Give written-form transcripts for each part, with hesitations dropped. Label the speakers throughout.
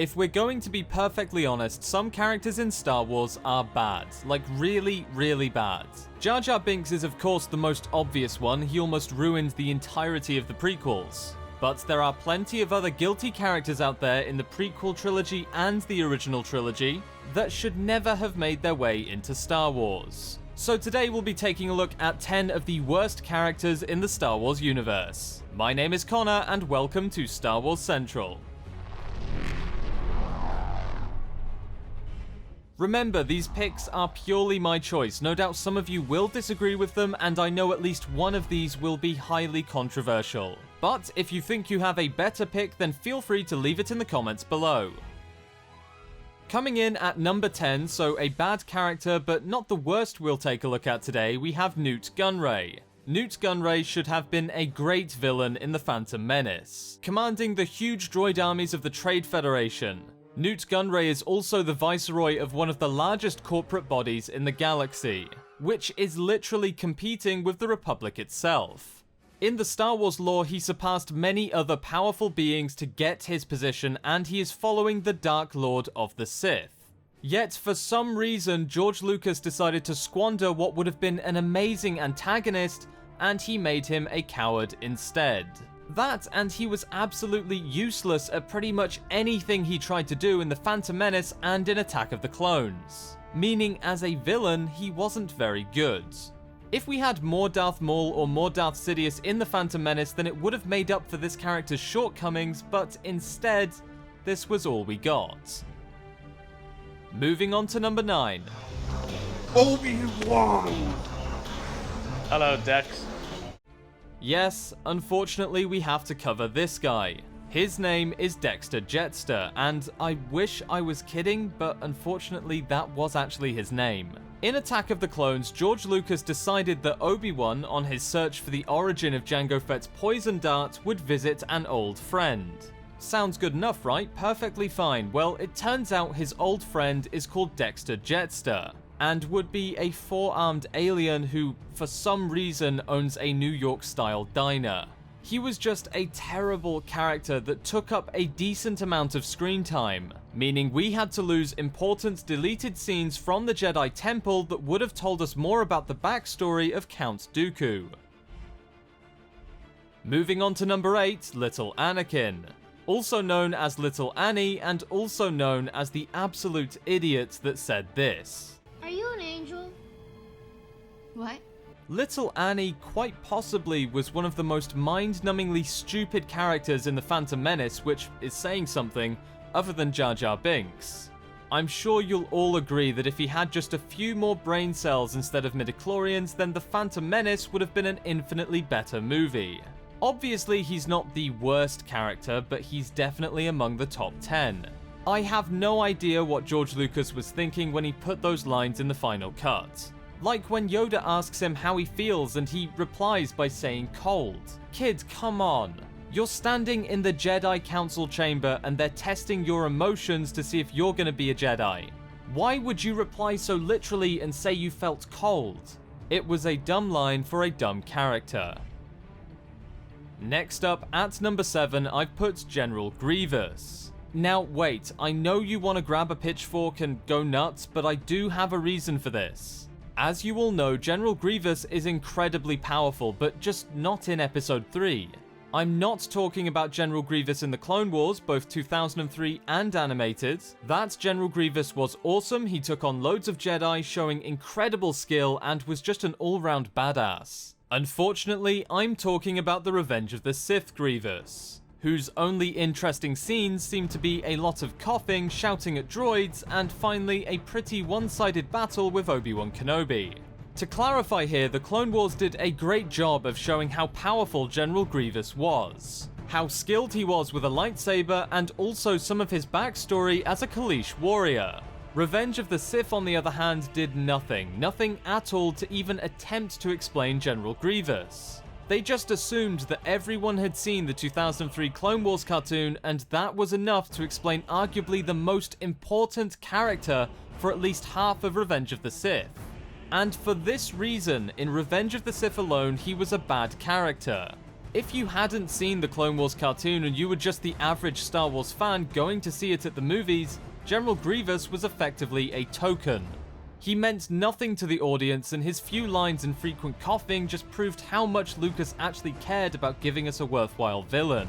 Speaker 1: If we're going to be perfectly honest, some characters in Star Wars are bad. Like really, really bad. Jar Jar Binks is of course the most obvious one. He almost ruined the entirety of the prequels. But there are plenty of other guilty characters out there in the prequel trilogy and the original trilogy that should never have made their way into Star Wars. So today we'll be taking a look at 10 of the worst characters in the Star Wars universe. My name is Connor and welcome to Star Wars Central. Remember, these picks are purely my choice. No doubt some of you will disagree with them, and I know at least one of these will be highly controversial. But if you think you have a better pick, then feel free to leave it in the comments below. Coming in at number 10, so a bad character, but not the worst we'll take a look at today, we have Nute Gunray. Nute Gunray should have been a great villain in The Phantom Menace, commanding the huge droid armies of the Trade Federation. Nute Gunray is also the viceroy of one of the largest corporate bodies in the galaxy, which is literally competing with the Republic itself. In the Star Wars lore, he surpassed many other powerful beings to get his position, and he is following the Dark Lord of the Sith. Yet, for some reason, George Lucas decided to squander what would have been an amazing antagonist, and he made him a coward instead. That, and he was absolutely useless at pretty much anything he tried to do in The Phantom Menace and in Attack of the Clones. Meaning, as a villain, he wasn't very good. If we had more Darth Maul or more Darth Sidious in The Phantom Menace, then it would have made up for this character's shortcomings, but instead, this was all we got. Moving on to number 9.
Speaker 2: Obi-Wan!
Speaker 3: Hello, Dex.
Speaker 1: Yes, unfortunately we have to cover this guy. His name is Dexter Jettster, and I wish I was kidding, but unfortunately that was actually his name. In Attack of the Clones, George Lucas decided that Obi-Wan, on his search for the origin of Jango Fett's poison dart, would visit an old friend. Sounds good enough, right? Perfectly fine. Well, it turns out his old friend is called Dexter Jettster, and would be a 4-armed alien who, for some reason, owns a New York-style diner. He was just a terrible character that took up a decent amount of screen time, meaning we had to lose important deleted scenes from the Jedi Temple that would have told us more about the backstory of Count Dooku. Moving on to number 8, Little Anakin. Also known as Little Annie, and also known as the absolute idiot that said this.
Speaker 4: Are you an angel? What?
Speaker 1: Little Annie quite possibly was one of the most mind-numbingly stupid characters in The Phantom Menace, which is saying something other than Jar Jar Binks. I'm sure you'll all agree that if he had just a few more brain cells instead of midichlorians, then The Phantom Menace would have been an infinitely better movie. Obviously, he's not the worst character, but he's definitely among the top 10. I have no idea what George Lucas was thinking when he put those lines in the final cut. Like when Yoda asks him how he feels and he replies by saying cold. Kid, come on. You're standing in the Jedi Council chamber and they're testing your emotions to see if you're gonna be a Jedi. Why would you reply so literally and say you felt cold? It was a dumb line for a dumb character. Next up, at number 7, I've put General Grievous. Now wait, I know you want to grab a pitchfork and go nuts, but I do have a reason for this. As you all know, General Grievous is incredibly powerful, but just not in Episode 3. I'm not talking about General Grievous in the Clone Wars, both 2003 and animated. That General Grievous was awesome, he took on loads of Jedi, showing incredible skill, and was just an all-round badass. Unfortunately, I'm talking about the Revenge of the Sith Grievous, whose only interesting scenes seem to be a lot of coughing, shouting at droids, and finally a pretty one-sided battle with Obi-Wan Kenobi. To clarify here, the Clone Wars did a great job of showing how powerful General Grievous was, how skilled he was with a lightsaber, and also some of his backstory as a Kaleesh warrior. Revenge of the Sith, on the other hand, did nothing at all to even attempt to explain General Grievous. They just assumed that everyone had seen the 2003 Clone Wars cartoon, and that was enough to explain arguably the most important character for at least half of Revenge of the Sith. And for this reason, in Revenge of the Sith alone, he was a bad character. If you hadn't seen the Clone Wars cartoon and you were just the average Star Wars fan going to see it at the movies, General Grievous was effectively a token. He meant nothing to the audience, and his few lines and frequent coughing just proved how much Lucas actually cared about giving us a worthwhile villain.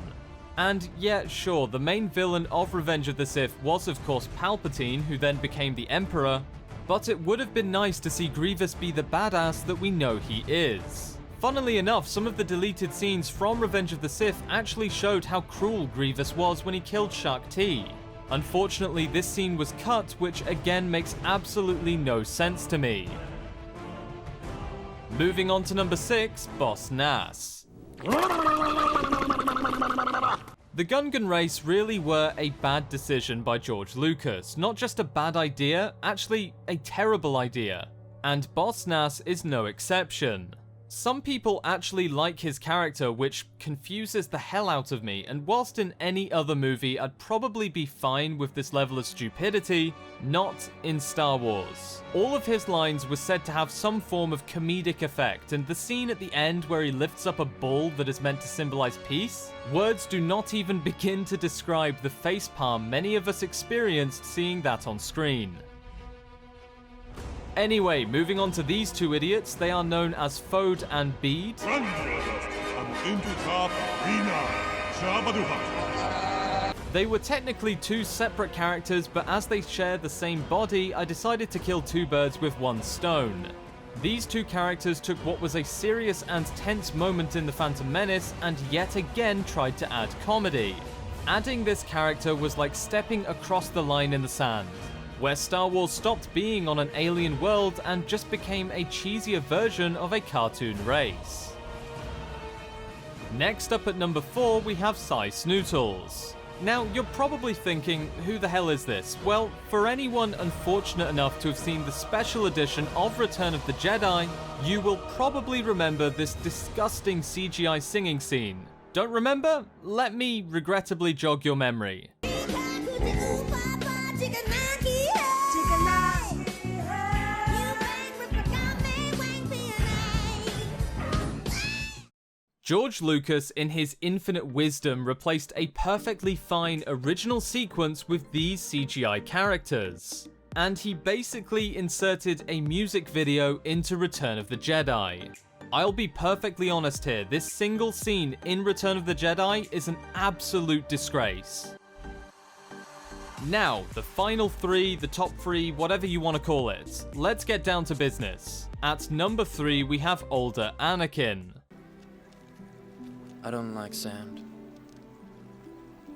Speaker 1: And yeah, sure, the main villain of Revenge of the Sith was of course Palpatine, who then became the Emperor, but it would have been nice to see Grievous be the badass that we know he is. Funnily enough, some of the deleted scenes from Revenge of the Sith actually showed how cruel Grievous was when he killed Shaak Ti. Unfortunately, this scene was cut, which again makes absolutely no sense to me. Moving on to number 6, Boss Nass. The Gungan race really were a bad decision by George Lucas. Not just a bad idea, actually a terrible idea. And Boss Nass is no exception. Some people actually like his character, which confuses the hell out of me, and whilst in any other movie I'd probably be fine with this level of stupidity, not in Star Wars. All of his lines were said to have some form of comedic effect, and the scene at the end where he lifts up a ball that is meant to symbolize peace, words do not even begin to describe the facepalm many of us experienced seeing that on screen. Anyway, moving on to these two idiots, they are known as Fode and Bede. They were technically two separate characters, but as they share the same body, I decided to kill two birds with one stone. These two characters took what was a serious and tense moment in The Phantom Menace and yet again tried to add comedy. Adding this character was like stepping across the line in the sand, where Star Wars stopped being on an alien world and just became a cheesier version of a cartoon race. Next up at number 4, we have Sy Snootles. Now, you're probably thinking, who the hell is this? Well, for anyone unfortunate enough to have seen the special edition of Return of the Jedi, you will probably remember this disgusting CGI singing scene. Don't remember? Let me regrettably jog your memory. George Lucas, in his infinite wisdom, replaced a perfectly fine original sequence with these CGI characters. And he basically inserted a music video into Return of the Jedi. I'll be perfectly honest here, this single scene in Return of the Jedi is an absolute disgrace. Now, the final 3, the top 3, whatever you want to call it. Let's get down to business. At number 3, we have older Anakin.
Speaker 2: I don't like sand.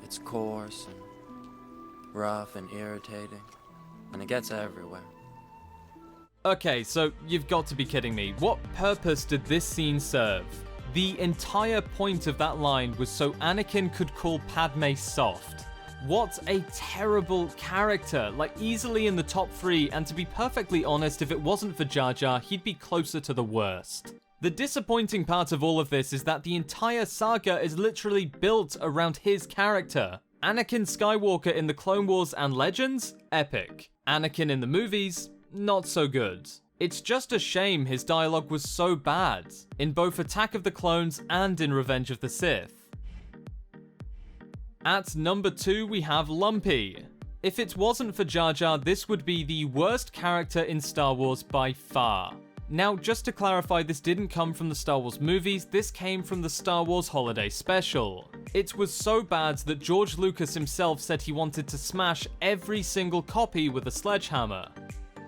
Speaker 2: It's coarse and rough and irritating, and it gets everywhere.
Speaker 1: Okay, so you've got to be kidding me. What purpose did this scene serve? The entire point of that line was so Anakin could call Padme soft. What a terrible character, like easily in the top 3, and to be perfectly honest, if it wasn't for Jar Jar, he'd be closer to the worst. The disappointing part of all of this is that the entire saga is literally built around his character. Anakin Skywalker in the Clone Wars and Legends? Epic. Anakin in the movies? Not so good. It's just a shame his dialogue was so bad, in both Attack of the Clones and in Revenge of the Sith. At number 2, we have Lumpy. If it wasn't for Jar Jar, this would be the worst character in Star Wars by far. Now, just to clarify, this didn't come from the Star Wars movies, this came from the Star Wars Holiday Special. It was so bad that George Lucas himself said he wanted to smash every single copy with a sledgehammer.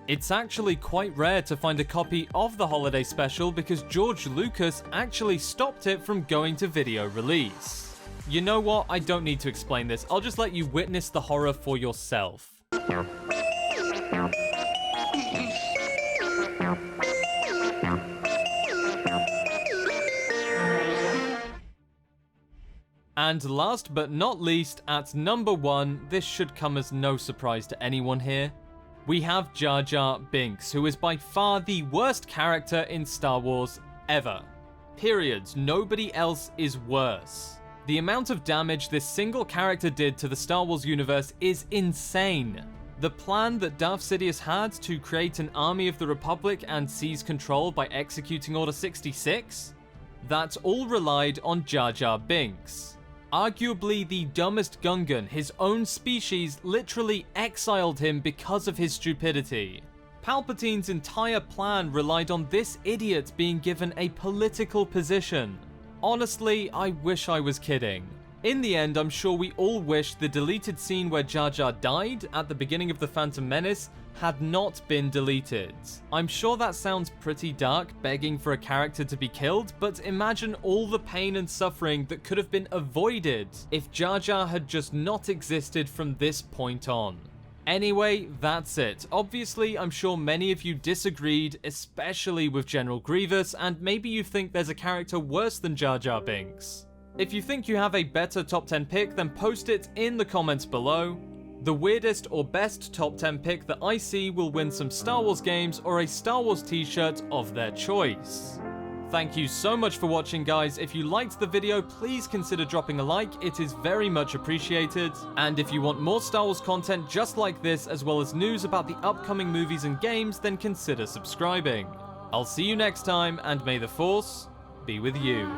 Speaker 1: It's actually quite rare to find a copy of the Holiday Special because George Lucas actually stopped it from going to video release. You know what? I don't need to explain this, I'll just let you witness the horror for yourself. And last but not least, at number 1, this should come as no surprise to anyone here, we have Jar Jar Binks, who is by far the worst character in Star Wars ever. Period. Nobody else is worse. The amount of damage this single character did to the Star Wars universe is insane. The plan that Darth Sidious had to create an army of the Republic and seize control by executing Order 66? that all relied on Jar Jar Binks. Arguably the dumbest Gungan, his own species literally exiled him because of his stupidity. Palpatine's entire plan relied on this idiot being given a political position. Honestly, I wish I was kidding. In the end, I'm sure we all wish the deleted scene where Jar Jar died at the beginning of The Phantom Menace had not been deleted. I'm sure that sounds pretty dark, begging for a character to be killed, but imagine all the pain and suffering that could have been avoided if Jar Jar had just not existed from this point on. Anyway, that's it. Obviously, I'm sure many of you disagreed, especially with General Grievous, and maybe you think there's a character worse than Jar Jar Binks. If you think you have a better top 10 pick, then post it in the comments below. The weirdest or best top 10 pick that I see will win some Star Wars games or a Star Wars t-shirt of their choice. Thank you so much for watching, guys. If you liked the video, please consider dropping a like, it is very much appreciated. And if you want more Star Wars content just like this, as well as news about the upcoming movies and games, then consider subscribing. I'll see you next time, and may the Force be with you.